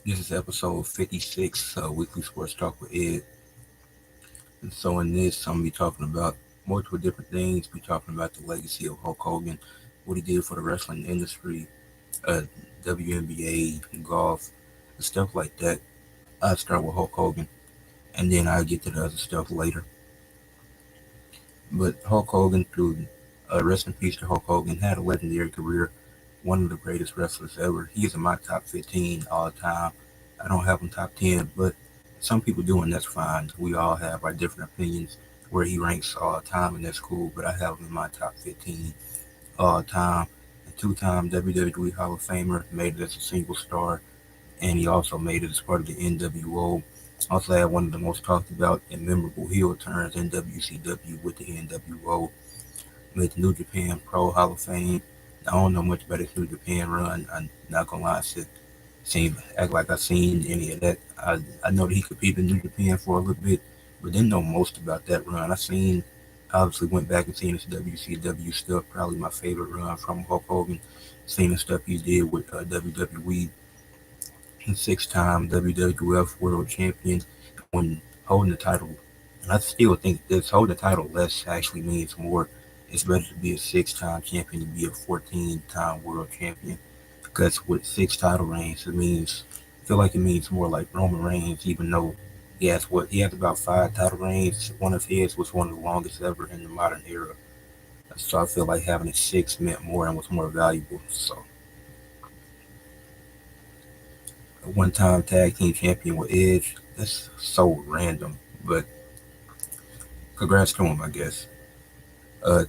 This is episode 56, Weekly Sports Talk with Ed. And so in this, I'm going to be talking about multiple different things. Be talking about the legacy of Hulk Hogan, what he did for the wrestling industry, uh, WNBA, golf, and stuff like that. I'll start with Hulk Hogan, and then I'll get to the other stuff later. But Hulk Hogan, through rest in peace to Hulk Hogan, had a legendary career, one of the greatest wrestlers ever. He is in my top 15 all time. I don't have him top 10, but some people do, and that's fine. We all have our different opinions where he ranks all time, and that's cool. But I have him in my top 15 all time. A two-time WWE Hall of Famer, made it as a single star, and he also made it as part of the NWO. Also had one of the most talked about and memorable heel turns in WCW with the NWO. Made the New Japan Pro Hall of Fame. I don't know much about his New Japan run. I'm not gonna lie, act like I seen any of that. I know that he competed in New Japan for a little bit, but didn't know most about that run. Obviously went back and seen his WCW stuff. Probably my favorite run from Hulk Hogan. Seen the stuff he did with WWE, six-time WWF World Champion, when holding the title. And I still think this holding the title less actually means more. It's better to be a six-time champion than be a 14-time world champion. Because with six title reigns, I feel like it means more like Roman Reigns, even though he has about five title reigns. One of his was one of the longest ever in the modern era. So I feel like having a six meant more and was more valuable. So a one-time tag team champion with Edge, that's so random, but congrats to him, I guess.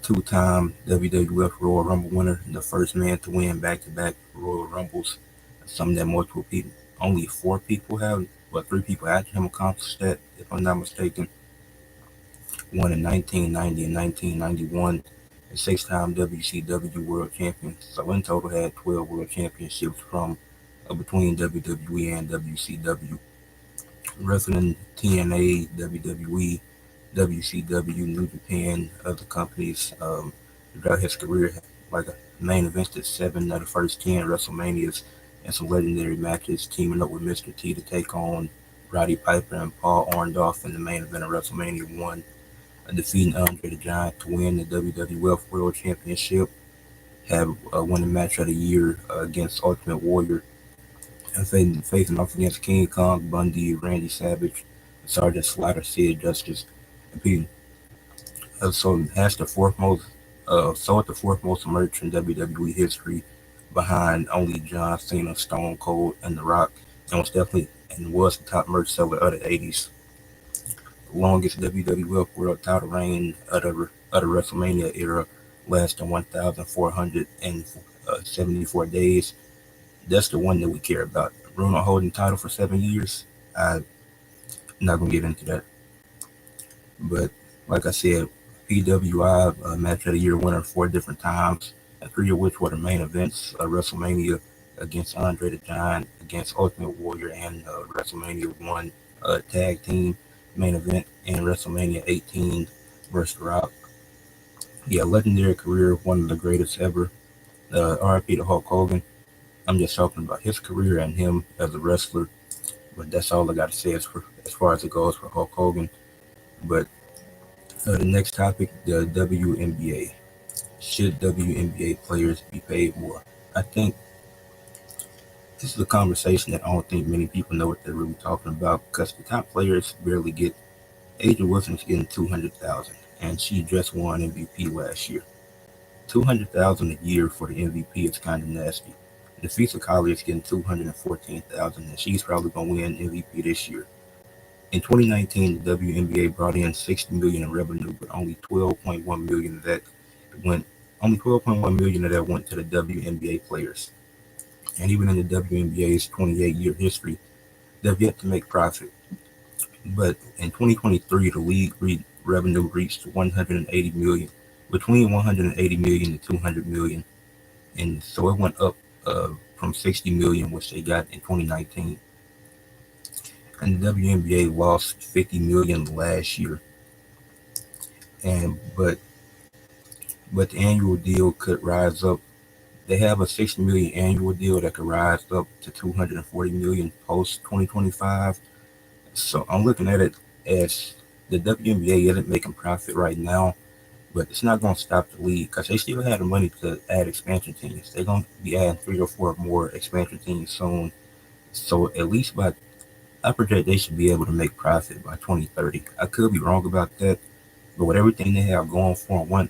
Two-time WWF Royal Rumble winner, the first man to win back-to-back Royal Rumbles. Something that multiple people, only four people have, but three people after him accomplished that, if I'm not mistaken. Won in 1990 and 1991, a six-time WCW World Champion. So in total had 12 World Championships from between WWE and WCW. Wrestling TNA, WWE, WCW, New Japan, other companies. Throughout his career, like a main event at seven of the first 10 WrestleManias and some legendary matches, teaming up with Mr. T to take on Roddy Piper and Paul Orndorff in the main event of WrestleMania 1, defeating Andre the Giant to win the WWF World Championship, have won the match of the year against Ultimate Warrior, and facing off against King Kong, Bundy, Randy Savage, Sergeant Slaughter, Sid Justice, and Pete. So has the fourth most, sold the fourth most merch in WWE history, behind only John Cena, Stone Cold, and The Rock, and was the top merch seller of the '80s. The longest WWF World Title reign of the WrestleMania era lasted 1,474 days. That's the one that we care about. Bruno holding the title for 7 years. I'm not gonna get into that, but like I said, PWI Match of the Year winner four different times, and three of which were the main events: WrestleMania against Andre the Giant, against Ultimate Warrior, and WrestleMania 1 tag team main event, and WrestleMania 18 versus Rock. Yeah, legendary career, one of the greatest ever. R.I.P. to Hulk Hogan. I'm just talking about his career and him as a wrestler, but that's all I got to say as far as it goes for Hulk Hogan. But the next topic, the WNBA. Should WNBA players be paid more? I think this is a conversation that I don't think many people know what they're really talking about, because the top players barely get. Aja Wilson's getting 200,000, and she just won MVP last year. 200,000 a year for the MVP is kind of nasty. Nafisa Collier is getting 214,000, and she's probably gonna win MVP this year. In 2019, the WNBA brought in 60 million in revenue, but went only 12.1 million of that went to the WNBA players. And even in the WNBA's 28-year history, they've yet to make profit. But in 2023, the league revenue reached 180 million, between 180 million to 200 million, and so it went up from 60 million, which they got in 2019. And the WNBA lost 50 million last year, and but the annual deal could rise up They have a 60 million annual deal that could rise up to 240 million post 2025. So I'm looking at it as the WNBA isn't making profit right now, but it's not going to stop the league because they still have the money to add expansion teams. They're going to be adding 3 or 4 more expansion teams soon. So at least I project they should be able to make profit by 2030. I could be wrong about that, but with everything they have going for them, one,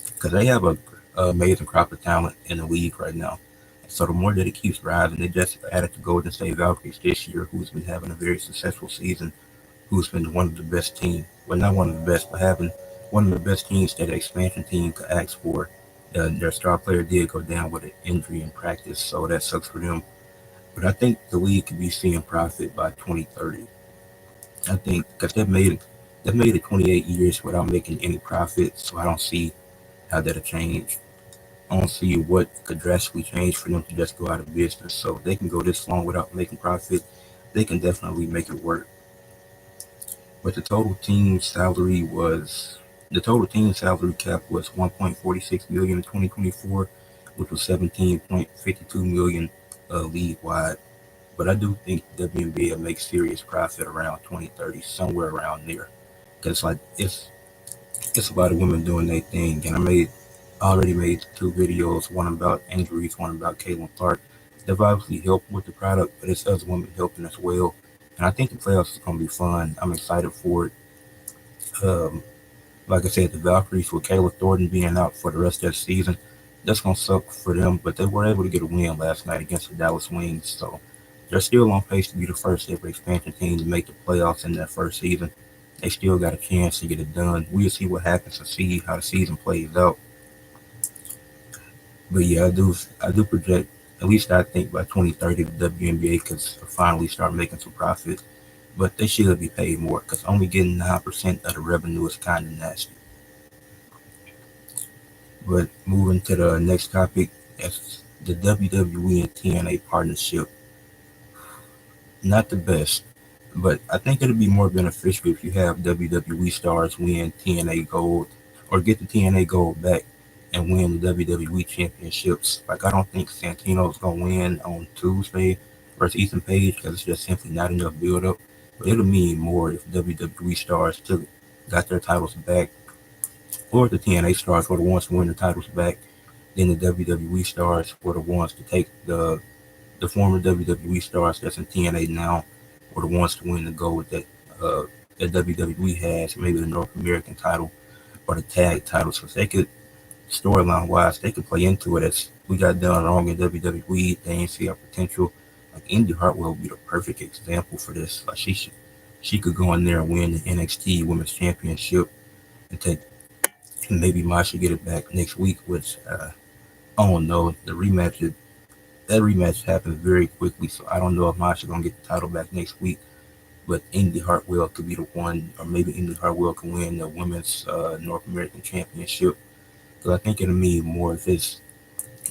because they have a amazing crop of talent in the league right now. So the more that it keeps rising, they just added the Golden State Valkyries this year, who's been having a very successful season, who's been one of the best teams. Well, not one of the best, but having one of the best teams that an expansion team could ask for. Their star player did go down with an injury in practice, so that sucks for them. But I think the league could be seeing profit by 2030. I think because they've made it 28 years without making any profit, so I don't see how that'll change. I don't see what could drastically change for them to just go out of business. So if they can go this long without making profit, they can definitely make it work. But the total team salary cap was 1.46 million in 2024, which was 17.52 million league wide. But I do think WNBA will make serious profit around 2030, somewhere around there. Because like it's a lot of women doing their thing, and I already made 2 videos, one about injuries, one about Caitlin Clark. They've obviously helped with the product, but it's other women helping as well. And I think the playoffs is gonna be fun. I'm excited for it. Um, like I said, the Valkyries with Kayla Thornton being out for the rest of the season, that's gonna suck for them. But they were able to get a win last night against the Dallas Wings, so they're still on pace to be the first ever expansion team to make the playoffs in their first season. They still got a chance to get it done. We'll see what happens to see how the season plays out. But yeah, I do project, at least I think by 2030 the WNBA could finally start making some profit. But they should be paid more because only getting 9% of the revenue is kind of nasty. But moving to the next topic, that's the WWE and TNA partnership. Not the best, but I think it'd be more beneficial if you have WWE stars win TNA Gold or get the TNA Gold back and win the WWE championships. Like I don't think Santino's gonna win on Tuesday versus Ethan Page because it's just simply not enough build up. But it'll mean more if WWE stars got their titles back, or the TNA stars were the ones to win the titles back. Then the WWE stars were the ones to take the former WWE stars that's in TNA now were the ones to win the gold uh, that WWE has, maybe the North American title or the tag titles, because they could, storyline wise, they could play into it as we got done wrong in WWE. They ain't see our potential. Like Indy Hartwell would be the perfect example for this. Like she could go in there and win the NXT Women's Championship and take, maybe Masha get it back next week, which I don't know. That rematch happened very quickly, so I don't know if Masha gonna get the title back next week. But Indy Hartwell could be the one, or maybe Indy Hartwell can win the women's North American Championship. Because I think it'll mean more if it's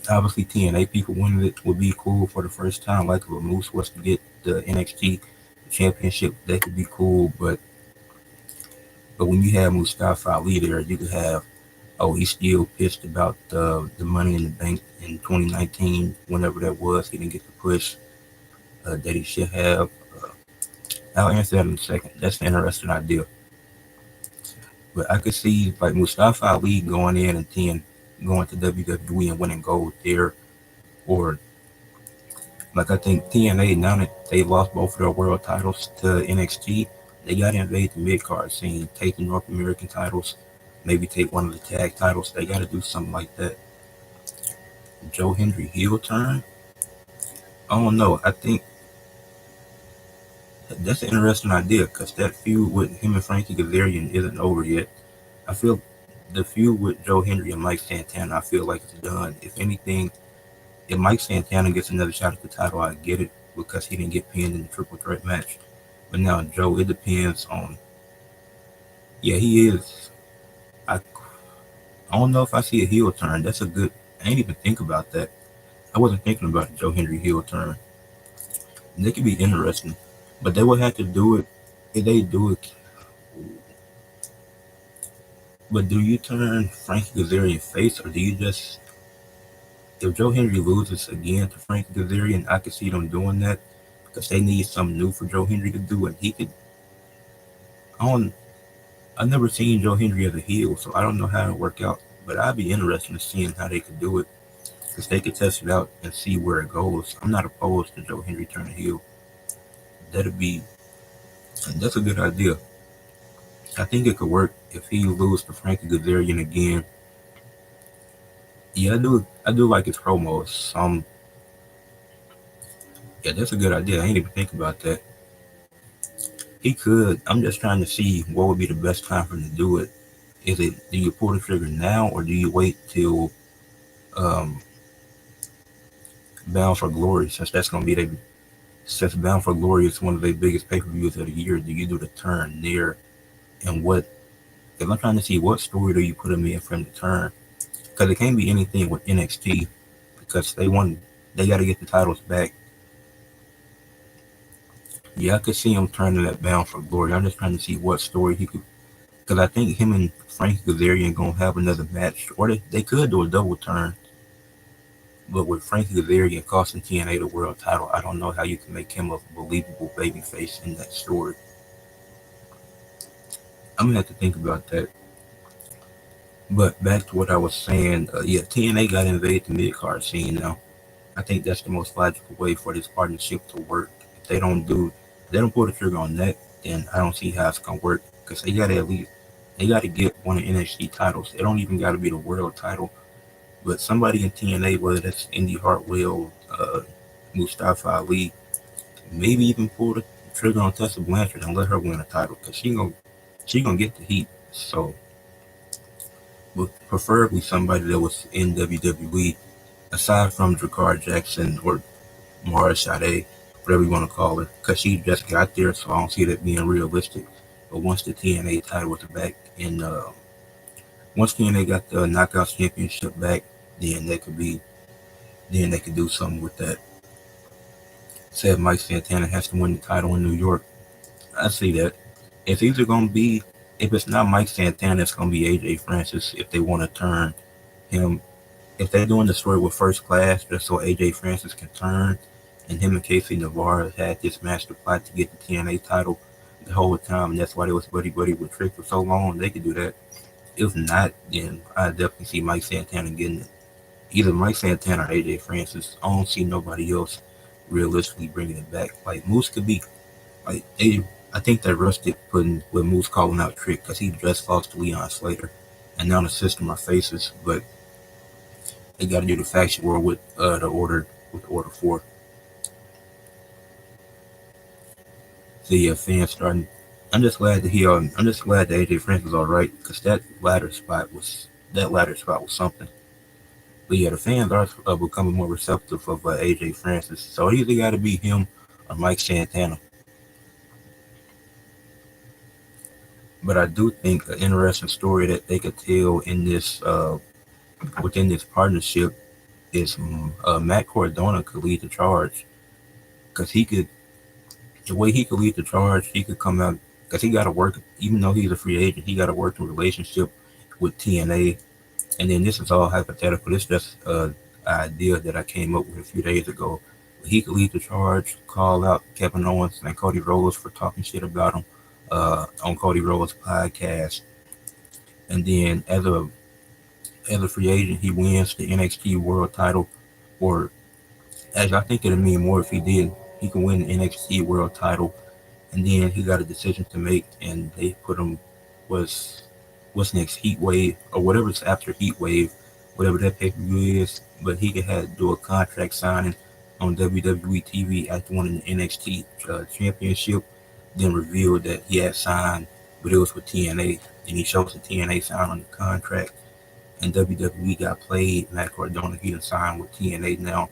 obviously TNA people winning it would be cool for the first time. Like if Moose was to get the NXT Championship, that could be cool. But when you have Mustafa Ali there, you could have, oh, he's still pissed about the Money in the Bank in 2019, whenever that was. He didn't get the push that he should have. I'll answer that in a second. That's an interesting idea. But I could see like Mustafa Ali going in and then going to WWE and winning gold there. Or like I think TNA, now that they lost both of their world titles to NXT, they got to invade the mid card scene, take the North American titles, maybe take one of the tag titles. They got to do something like that. Joe Hendry heel turn? I don't know. I think that's an interesting idea because that feud with him and Frankie Kazarian isn't over yet. I feel the feud with Joe Hendry and Mike Santana, I feel like it's done. If anything, if Mike Santana gets another shot at the title, I get it because he didn't get pinned in the triple threat match. But now Joe, it depends on. Yeah, he is. I don't know if I see a heel turn. That's a good. I didn't even think about that. I wasn't thinking about the Joe Hendry heel turn. They could be interesting, but they would have to do it. If they do it, but do you turn Frankie Kazarian face, or do you just If Joe Hendry loses again to Frankie Kazarian, I could see them doing that because they need something new for Joe Hendry to do, and he could. I don't. I've never seen Joe Hendry as a heel, so I don't know how it'll work out. But I'd be interested in seeing how they could do it because they could test it out and see where it goes. I'm not opposed to Joe Hendry turning heel. That'd be that's a good idea. I think it could work if he loses to Frankie Kazarian again. Yeah, I do like his promos. Yeah, that's a good idea. I ain't even think about that. He could. I'm just trying to see what would be the best time for him to do it. Is it do you pull the trigger now or do you wait till um, Bound for Glory since that's gonna be the since Bound for Glory is one of the biggest pay per views of the year? Do you do the turn there and what? Because I'm trying to see what story do you put him in for him to turn? Because it can't be anything with NXT because they got to get the titles back. Yeah, I could see him turning that Bound for Glory. I'm just trying to see what story he could. Because I think him and Frankie Kazarian gonna have another match, or they could do a double turn. But with Frankie Kazarian costing TNA the world title, I don't know how you can make him a believable babyface in that story. I'm gonna have to think about that. But back to what I was saying, yeah, TNA got to invade the mid card scene now. I think that's the most logical way for this partnership to work. If they don't pull the trigger on that, then I don't see how it's gonna work because they got to get one of the NXT titles. It don't even got to be the world title, but somebody in TNA, whether that's Indy Hartwell, Mustafa Ali, maybe even pull the trigger on Tessa Blanchard and let her win a title because she gonna get the heat. So, but preferably somebody that was in WWE aside from Jakar Jackson or Mara Sade, whatever you want to call her, because she just got there, so I don't see that being realistic. But once the TNA title was back in, once TNA got the Knockouts Championship back, then then they could do something with that. Said Mike Santana has to win the title in New York. I see that. It's either gonna be if it's not Mike Santana, it's gonna be AJ Francis if they want to turn him. If they're doing the story with First Class, just so AJ Francis can turn, and him and Casey Navarro had this master plot to get the TNA title the whole time, and that's why they was buddy buddy with Trick for so long. They could do that. If not, then I definitely see Mike Santana getting it. Either Mike Santana or AJ Francis. I don't see nobody else realistically bringing it back. Like Moose could be like they. I think they rushed it putting with Moose calling out Trick because he just lost to Leon Slater, and now the system are faces, but they got to do the faction war with the order 4. So yeah, fans starting. I'm just glad to hear. I'm just glad that AJ Francis is all right because that ladder spot was something. But yeah, the fans are becoming more receptive of AJ Francis. So it either got to be him or Mike Santana. But I do think an interesting story that they could tell in this within this partnership is Matt Cardona could lead the charge because he could the way he could lead the charge, he could come out because he got to work. Even though he's a free agent, he got to work the relationship with TNA. And then this is all hypothetical. This is just an idea that I came up with a few days ago. He could lead the charge, call out Kevin Owens and Cody Rhodes for talking shit about him on Cody Rhodes' podcast. And then as a free agent, he wins the NXT World Title, or as I think it'd mean more if he did. He can win the NXT World Title, and then he got a decision to make, and they put him was what's next Heat Wave or whatever's after Heat Wave, whatever that pay per view is. But he could have do a contract signing on WWE TV after winning the NXT Championship, then revealed that he had signed, but it was with TNA. And he shows the TNA sign on the contract, and WWE got played. Matt Cardona, he done signed with TNA now,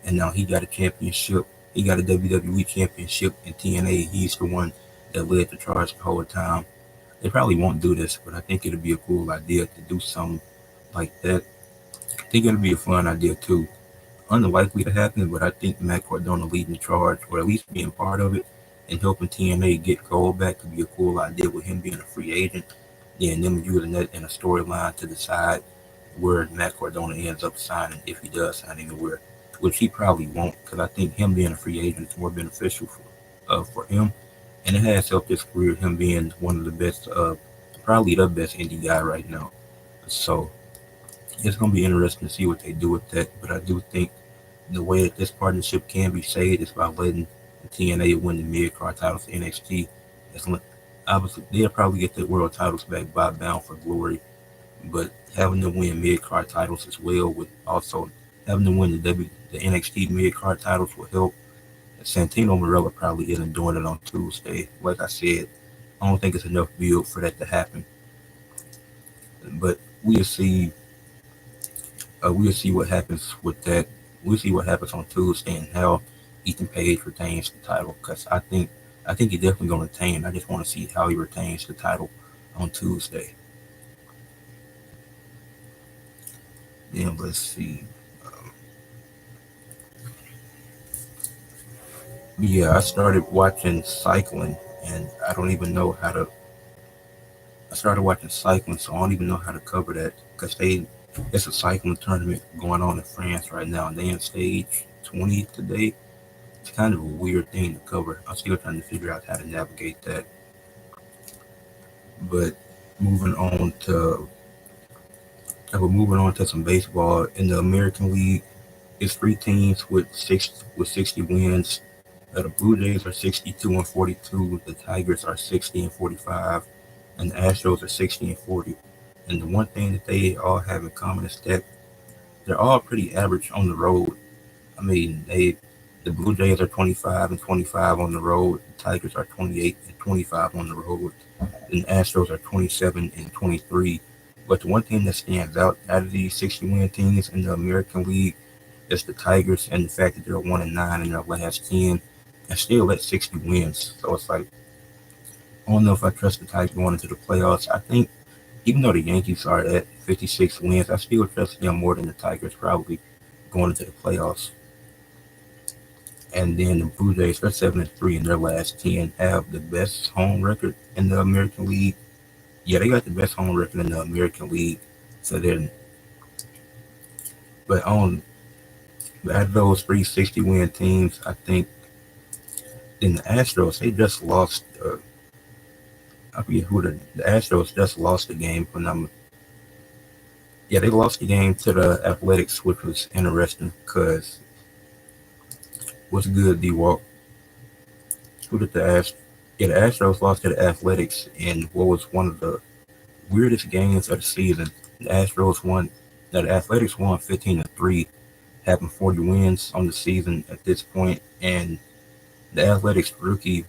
and now he got a championship. He got a WWE championship in TNA. He's the one that led the charge the whole time. They probably won't do this, but I think it'd be a cool idea to do something like that. I think it'd be a fun idea too. Unlikely to happen, but I think Matt Cardona leading the charge, or at least being part of it, and helping TNA get gold back could be a cool idea with him being a free agent. Yeah, and them using that in a storyline to decide where Matt Cardona ends up signing, if he does sign anywhere, which he probably won't, because I think him being a free agent is more beneficial for him, and it has helped his career. Him being one of the best, probably the best indie guy right now. So it's gonna be interesting to see what they do with that. But I do think the way that this partnership can be saved is by letting TNA win the mid card titles for NXT. It's, obviously, they'll probably get the world titles back by Bound for Glory, but having them win mid card titles as well, with also having them win the NXT mid card titles will help. Santino Marella probably isn't doing it on Tuesday. Like I said, I don't think it's enough build for that to happen. But we'll see. We'll see what happens with that. We'll see what happens on Tuesday and how Ethan Page retains the title. Because I think he's definitely going to retain. I just want to see how he retains the title on Tuesday. Then let's see. Yeah, I started watching cycling, and I don't even know how to. I started watching cycling, so I don't even know how to cover that because it's a cycling tournament going on in France right now, and they in stage 20 today. It's kind of a weird thing to cover. I'm still trying to figure out how to navigate that. But moving on to moving on to some baseball in the American League, it's three teams with 60 wins. The Blue Jays are 62-42. The Tigers are 60-45, and the Astros are 60-40. And the one thing that they all have in common is that they're all pretty average on the road. I mean, the Blue Jays are 25-25 on the road. The Tigers are 28-25 on the road, and the Astros are 27-23. But the one thing that stands out of these 60-win teams in the American League is the Tigers and the fact that they're 1-9 in their last 10 and still at 60 wins. So it's like, I don't know if I trust the Tigers going into the playoffs. I think even though the Yankees are at 56 wins, I still trust them more than the Tigers probably going into the playoffs. And then the Blue Jays, they're 7-3 in their last 10, have the best home record in the American League. Yeah, they got the best home record in the American League. So then, but out of those 360-win teams, I think then the Astros, they just lost. I forget who the Astros just lost the game for them. Yeah, they lost the game to the Athletics, which was interesting because what's good, D-Walk? Who did the Astros? Yeah, the Astros lost to the Athletics in what was one of the weirdest games of the season. The Astros won. Now the Athletics won 15-3, having 40 wins on the season at this point, and the Athletics rookie,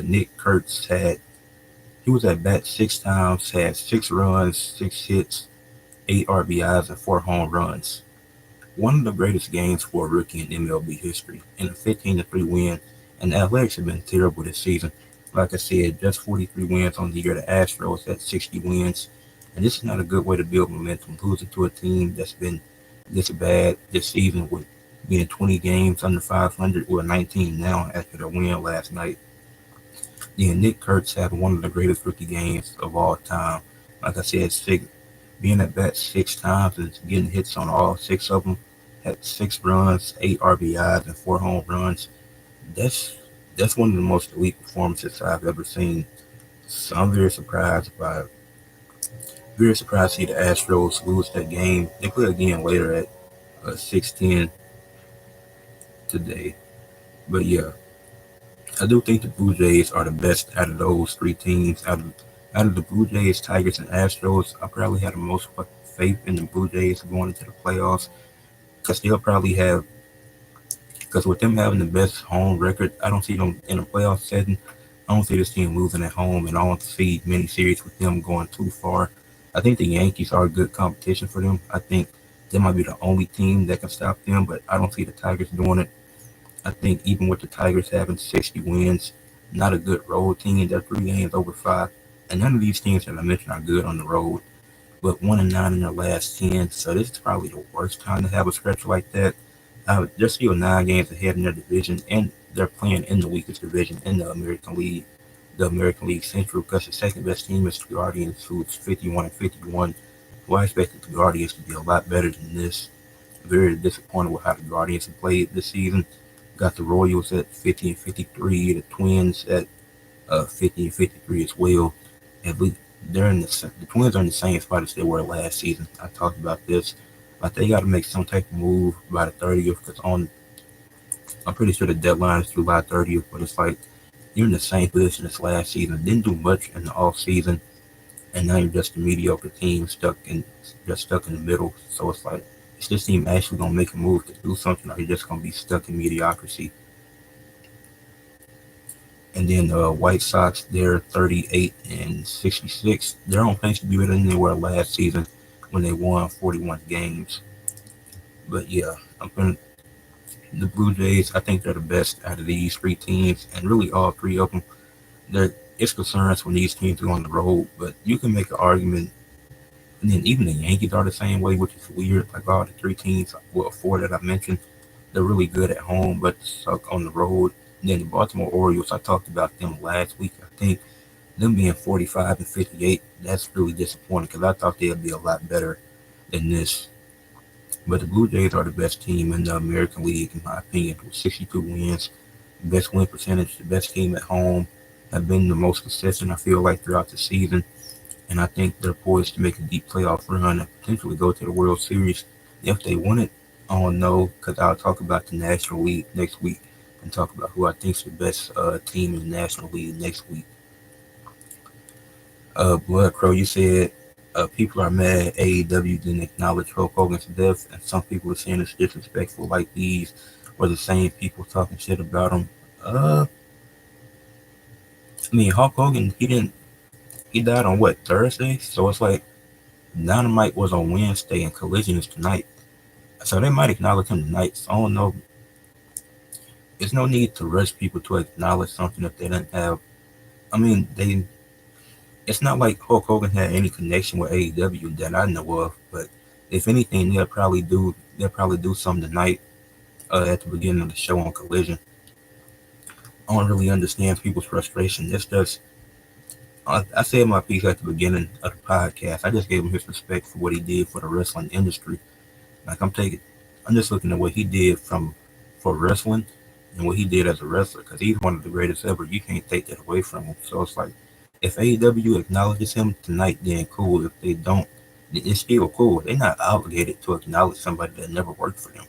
Nick Kurtz, he was at bat 6 times, had 6 runs, 6 hits, 8 RBIs, and 4 home runs. One of the greatest games for a rookie in MLB history, in a 15-3 win. And the Athletics have been terrible this season. Like I said, just 43 wins on the year. The Astros at 60 wins. And this is not a good way to build momentum. Losing to a team that's been this bad this season with being 20 games under 500, or 19 now after the win last night. Then Nick Kurtz had one of the greatest rookie games of all time. Like I said, being at bat 6 times and getting hits on all 6 of them, had 6 runs, 8 RBIs, and 4 home runs. That's one of the most elite performances I've ever seen. So I'm very surprised to see the Astros lose that game. They play again later at 6:10 today. But yeah, I do think the Blue Jays are the best out of those three teams. Out of the Blue Jays, Tigers, and Astros, I probably have the most faith in the Blue Jays going into the playoffs because they'll probably have. Because with them having the best home record, I don't see them in a playoff setting. I don't see this team losing at home, and I don't see many series with them going too far. I think the Yankees are a good competition for them. I think they might be the only team that can stop them, but I don't see the Tigers doing it. I think even with the Tigers having 60 wins, not a good road team. They're 3 games over 5, and none of these teams that I mentioned are good on the road. But 1-9 in their last 10, so this is probably the worst time to have a stretch like that. They're still 9 games ahead in their division, and they're playing in the weakest division in the American League Central, because the second best team is the Guardians, who's 51-51, Well, I expected the Guardians to be a lot better than this. Very disappointed with how the Guardians have played this season. Got the Royals at 50 and 53, the Twins at 50 and 53 as well. At least the Twins are in the same spot as they were last season. I talked about this, but they got to make some type of move by the 30th because I'm pretty sure the deadline is July 30th. But it's like you're in the same position as last season. Didn't do much in the off season, and now you're just a mediocre team stuck in the middle. So it's like, is this team actually gonna make a move to do something, or are you just gonna be stuck in mediocrity? And then the White Sox, they're 38 and 66. They're on pace to be better than they were last season when they won 41 games. But yeah, the Blue Jays. I think they're the best out of these three teams, and really all three of them. It's concerns when these teams go on the road, but you can make an argument. And then even the Yankees are the same way, which is weird. Like all the three teams, well, four that I mentioned, they're really good at home, but suck on the road. And then the Baltimore Orioles, I talked about them last week. I think them being 45 and 58, that's really disappointing because I thought they'd be a lot better than this. But the Blue Jays are the best team in the American League, in my opinion, with 62 wins, best win percentage, the best team at home, have been the most consistent, I feel like, throughout the season. And I think they're poised to make a deep playoff run and potentially go to the World Series if they win it. I don't know because I'll talk about the National League next week and talk about who I think is the best team in the National League next week. Blood Crow, you said people are mad AEW didn't acknowledge Hulk Hogan's death, and some people are saying it's disrespectful. Like these were the same people talking shit about him. I mean, Hulk Hogan, he died on what, Thursday? So it's like Dynamite was on Wednesday and Collision is tonight. So they might acknowledge him tonight. So I don't know. There's no need to rush people to acknowledge something if they didn't have. I mean, they. It's not like Hulk Hogan had any connection with AEW that I know of. But if anything, they'll probably do. They'll probably do something tonight at the beginning of the show on Collision. I don't really understand people's frustration. It's just. I said my piece at the beginning of the podcast. I just gave him his respect for what he did for the wrestling industry. Like I'm just looking at what he did for wrestling and what he did as a wrestler because he's one of the greatest ever. You can't take that away from him. So it's like if AEW acknowledges him tonight, then cool. If they don't, it's still cool. They're not obligated to acknowledge somebody that never worked for them.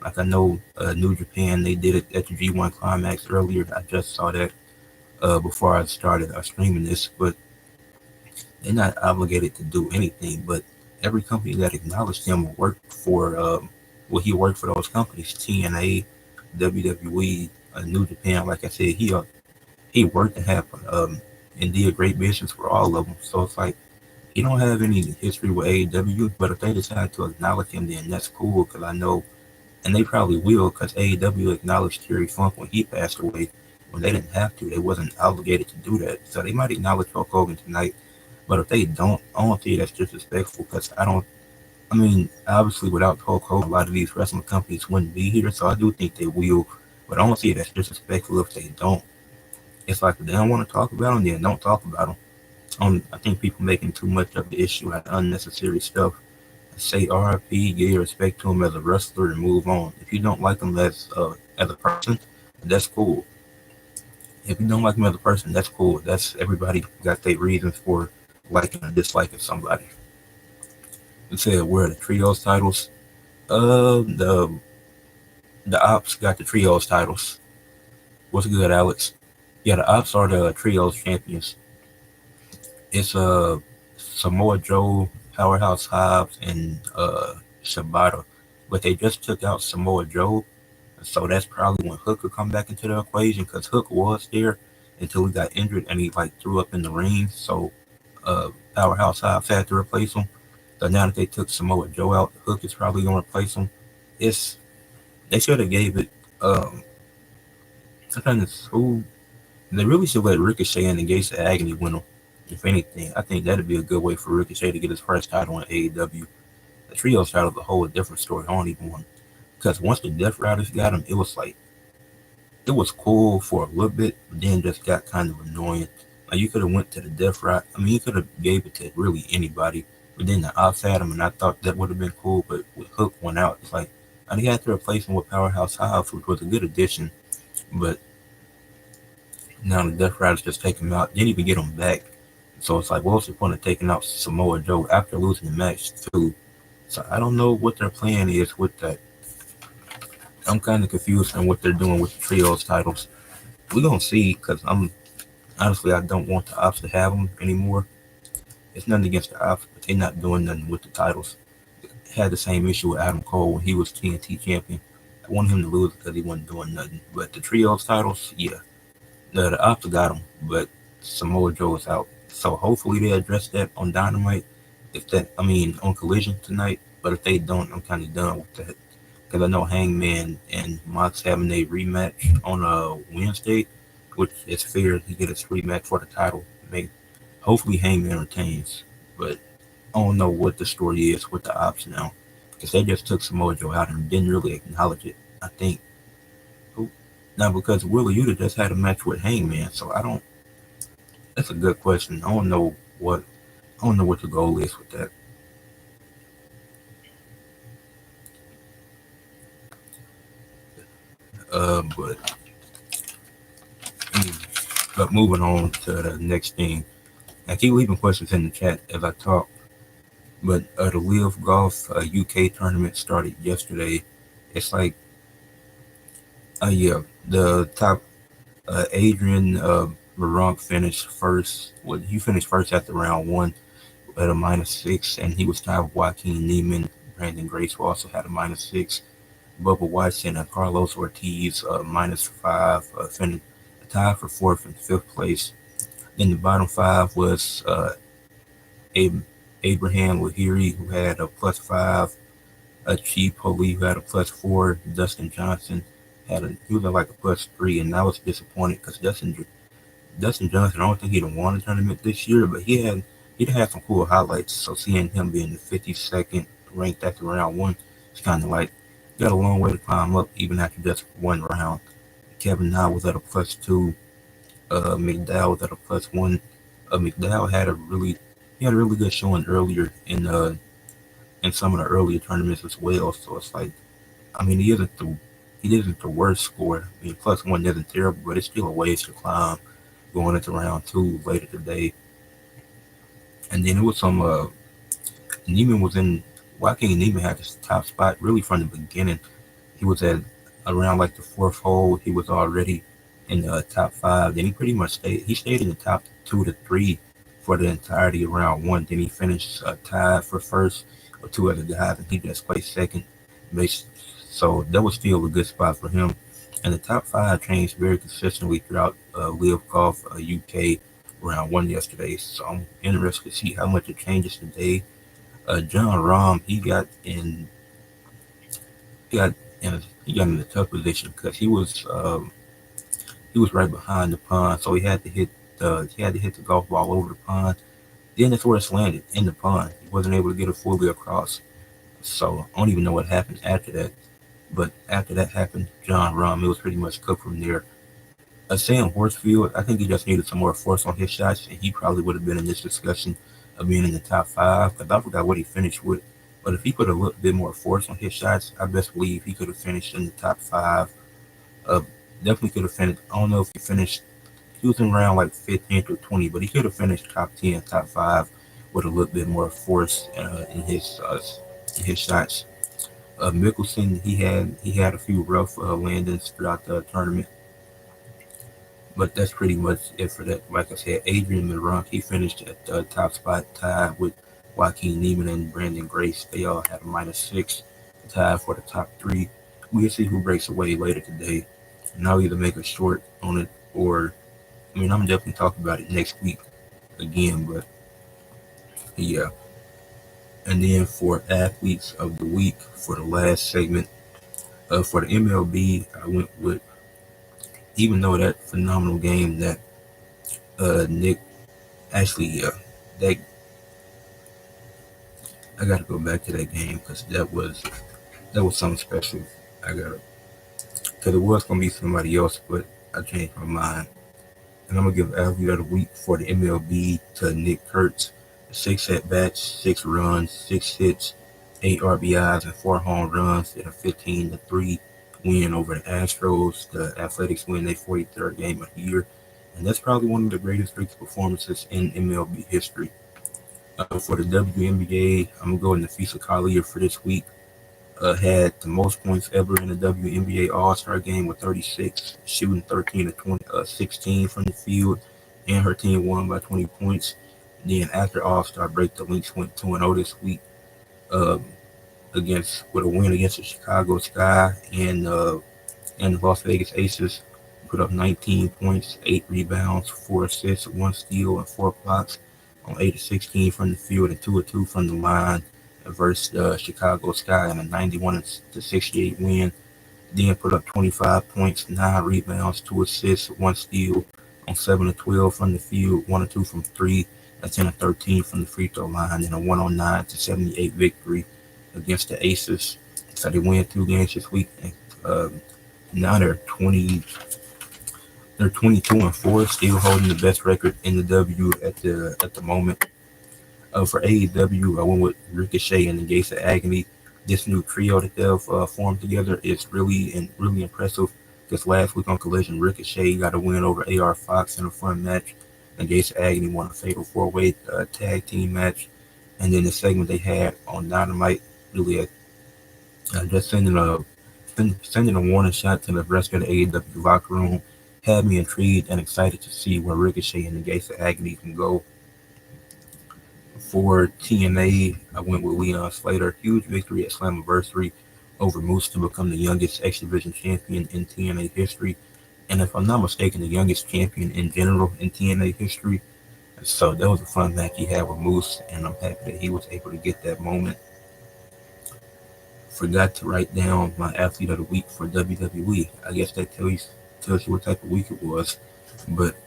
Like I know New Japan, they did it at the G1 Climax earlier. I just saw that before I started streaming this, but they're not obligated to do anything. But every company that acknowledged him worked for, he worked for those companies, TNA, WWE, New Japan. Like I said, he worked and had and did great business for all of them. So it's like he don't have any history with AEW, but if they decide to acknowledge him, then that's cool because I know, and they probably will because AEW acknowledged Terry Funk when he passed away. When they didn't have to, they wasn't obligated to do that. So they might acknowledge Hulk Hogan tonight, but if they don't, I don't think that's disrespectful because I don't. I mean, obviously, without Hulk Hogan, a lot of these wrestling companies wouldn't be here. So I do think they will, but I don't see that's disrespectful if they don't. It's like if they don't want to talk about them, then don't talk about them. I think people making too much of the issue and unnecessary stuff. Say R.I.P. Give your respect to him as a wrestler and move on. If you don't like him as a person, that's cool. If you don't like him as a person, that's cool. That's everybody got their reasons for liking or disliking somebody. It said where are the trios titles? The Ops got the trios titles. What's good, Alex? Yeah, the Ops are the trios champions. It's Samoa Joe, Powerhouse Hobbs, and Shibata. But they just took out Samoa Joe, so that's probably when Hook could come back into the equation because Hook was there until he got injured and he like threw up in the ring. So Powerhouse Hobbs had to replace him. So now that they took Samoa Joe out, Hook is probably gonna replace him. It's They should have gave it. I think it's who they really should let Ricochet and the Gates of Agony win them. If anything, I think that'd be a good way for Ricochet to get his first title in AEW. The trios title is a whole different story. I don't even want because once the Death Riders got him, it was like it was cool for a little bit, but then just got kind of annoying. Like you could have went to the Death Rider. I mean, you could have gave it to really anybody. But then the ops had him, and I thought that would have been cool. But with Hook went out, it's like and he had to replace him with Powerhouse Hobbs, which was a good addition. But now the Death Riders just take him out, didn't even get him back. So it's like, what's the point of taking out Samoa Joe after losing the match too? So I don't know what their plan is with that. I'm kind of confused on what they're doing with the trios titles. We're gonna see, because I'm honestly I don't want the ops to have them anymore. It's nothing against the ops, but they're not doing nothing with the titles. Had the same issue with Adam Cole when he was TNT champion. I wanted him to lose because he wasn't doing nothing. But the trios titles, yeah, the ops got them, but Samoa Joe is out. So hopefully they address that on Dynamite. If that, I mean, on Collision tonight. But if they don't, I'm kind of done with that. Because I know Hangman and Mox having a rematch on a Wednesday, which is fair. He get his rematch for the title. Maybe, hopefully Hangman retains. But I don't know what the story is with the ops now. Because they just took Samoa Joe out and didn't really acknowledge it. I think. Now, because Willa Yuta just had a match with Hangman, so I don't. That's a good question. I don't know what. I don't know what the goal is with that. But moving on to the next thing. I keep leaving questions in the chat as I talk. But the Live Golf UK tournament started yesterday. It's like, yeah, the top Adrian Baronk finished first. Well, he finished first after round one at a -6, and he was tied with Joaquin Neiman. Brandon Grace also had a -6. Bubba Watson and Carlos Ortiz -5, finished tied for fourth and fifth place. Then the bottom five was Abraham Lahiri, who had a +5, Chief Holy, who had a +4, Dustin Johnson he was like a +3, and I was disappointed because Dustin Johnson, I don't think he'd have won the tournament this year, but he'd had some cool highlights. So seeing him being the 52nd ranked after round one, it's kind of like got a long way to climb up even after just one round. Kevin Na was at a +2. McDowell was at a +1. McDowell had a really good showing earlier in some of the earlier tournaments as well. So it's like, I mean, he isn't the worst score. I mean, +1 isn't terrible, but it's still a ways to climb going into round two later today. And then it was some Neiman was in Joaquin Neiman had this top spot really from the beginning. He was at around like the fourth hole. He was already in the top five. Then he pretty much stayed in the top 2 to 3 for the entirety of round one. Then he finished tied for first with two other guys, and he just placed second. So that was still a good spot for him. And the top five changed very consistently throughout Live Golf UK round one yesterday. So I'm interested to see how much it changes today. John Rahm, he got in a tough position because he was right behind the pond, so he had to hit the golf ball over the pond. Then that's where it landed in the pond. He wasn't able to get it fully across. So I don't even know what happened after that. But after that happened, John Rahm, it was pretty much cooked from there. Sam Horsfield, I think he just needed some more force on his shots, and he probably would have been in this discussion of being in the top five. Because I forgot what he finished with. But if he put a little bit more force on his shots, I best believe he could have finished in the top five. Uh, Definitely could have finished. I don't know if he finished. He was in around like 15 to 20, but he could have finished top 10, top five with a little bit more force in his shots. Mickelson, he had a few rough landings throughout the tournament, but that's pretty much it for that. Like I said, Adrian Meronk, he finished at the top spot, tied with Joaquin Neiman and Brandon Grace. They all had a -6, tied for the top three. We'll see who breaks away later today, and I'll either make a short on it or, I mean, I'm definitely talking about it next week again. But yeah, and then for athletes of the week for the last segment, for the MLB, I went with, even though that phenomenal game that Nick actually, that I got to go back to that game because that was something special. I got to, because it was gonna be somebody else, but I changed my mind, and I'm gonna give athlete of the week for the MLB to Nick Kurtz. 6 at bats, 6 runs, 6 hits, 8 RBIs, and 4 home runs in a 15-3 win over the Astros. The Athletics win their 43rd game of the year, and that's probably one of the greatest streaks performances in MLB history. For the WNBA, I'm gonna go in the Fisa Collier for this week. Had the most points ever in the WNBA All-Star game with 36, shooting 13 to 20, 16 from the field, and her team won by 20 points. Then after All-Star break, the Lynx went 2-0 this week um, against with a win against the Chicago Sky and the Las Vegas Aces. Put up 19 points, 8 rebounds, 4 assists, 1 steal, and 4 blocks on 8 to 16 from the field and 2 of 2 from the line versus the Chicago Sky in a 91 to 68 win. Then put up 25 points, 9 rebounds, 2 assists, 1 steal on 7 to 12 from the field, 1 or 2 from 3, a 10 to 13 from the free throw line, and a 109 to 78 victory against the Aces. So they win 2 games this week. And, now they're 22-4, still holding the best record in the W at the moment. For AEW, I went with Ricochet and the Gates of Agony. This new trio that they've formed together is really impressive. Because last week on Collision, Ricochet got a win over AR Fox in a fun match. The Gates of Agony won a fatal 4-way tag team match. And then the segment they had on Dynamite, really just sending a warning shot to the rest of the AEW locker room had me intrigued and excited to see where Ricochet and the Gates of Agony can go. For TNA, I went with Leon Slater. Huge victory at Slammiversary over Moose to become the youngest X Division champion in TNA history. And if I'm not mistaken, the youngest champion in general in TNA history. So that was a fun match he had with Moose, and I'm happy that he was able to get that moment. Forgot to write down my athlete of the week for WWE. I guess that tells you what type of week it was. But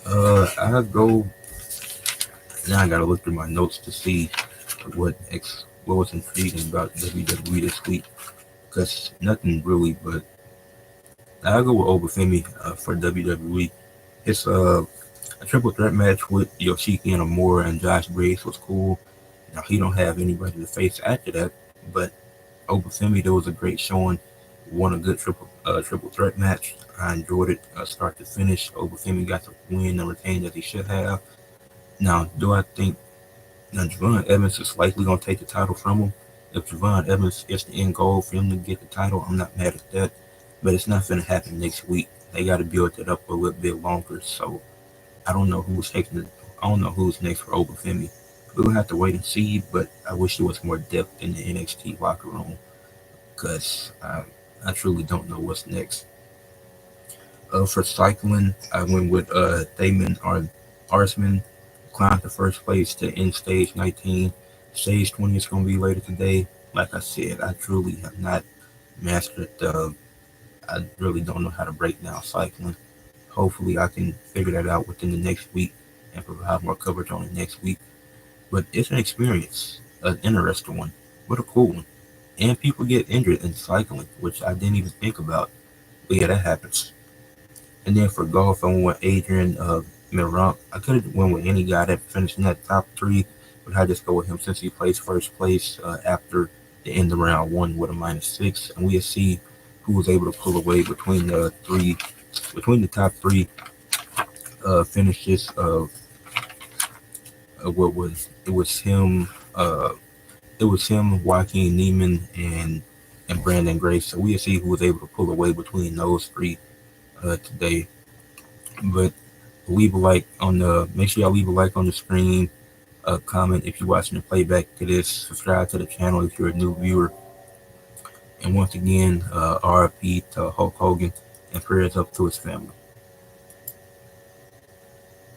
I go now. I gotta look through my notes to see what was intriguing about WWE this week, because nothing really. But I'll go with Obafemi for WWE. It's a triple threat match with Yoshiki Inamura and Josh Briggs was cool. Now he don't have anybody to face after that, but Obafemi, there was a great showing. Won a good triple threat match. I enjoyed it start to finish. Obafemi got the win and retained as he should have. Now, do I think Javon Evans is likely going to take the title from him? If Javon Evans is the end goal for him to get the title, I'm not mad at that. But it's not going to happen next week. They got to build it up a little bit longer. So I don't know who's taking it. I don't know who's next for Obafemi. We'll have to wait and see. But I wish there was more depth in the NXT locker room, because I truly don't know what's next. For cycling, I went with Thaman Arsman, climbed to first place to end stage 19. Stage 20 is going to be later today. Like I said, I truly have not mastered I really don't know how to break down cycling. Hopefully, I can figure that out within the next week and provide more coverage on it next week. But it's an experience, an interesting one, but a cool one. And people get injured in cycling, which I didn't even think about. But yeah, that happens. And then for golf, I went with Adrian Meronk. I could have went with any guy that finished in that top 3, but I just go with him since he placed first place after the end of round 1 with a -6. And we'll see who was able to pull away between the top 3 finishes of what was it was him. It was him, Joaquin Neiman, and Brandon Grace. So we'll see who was able to pull away between those 3 today. But leave a like on the. Make sure y'all leave a like on the screen. Comment if you're watching the playback to this. Subscribe to the channel if you're a new viewer. And once again, R.I.P to Hulk Hogan, and prayers up to his family.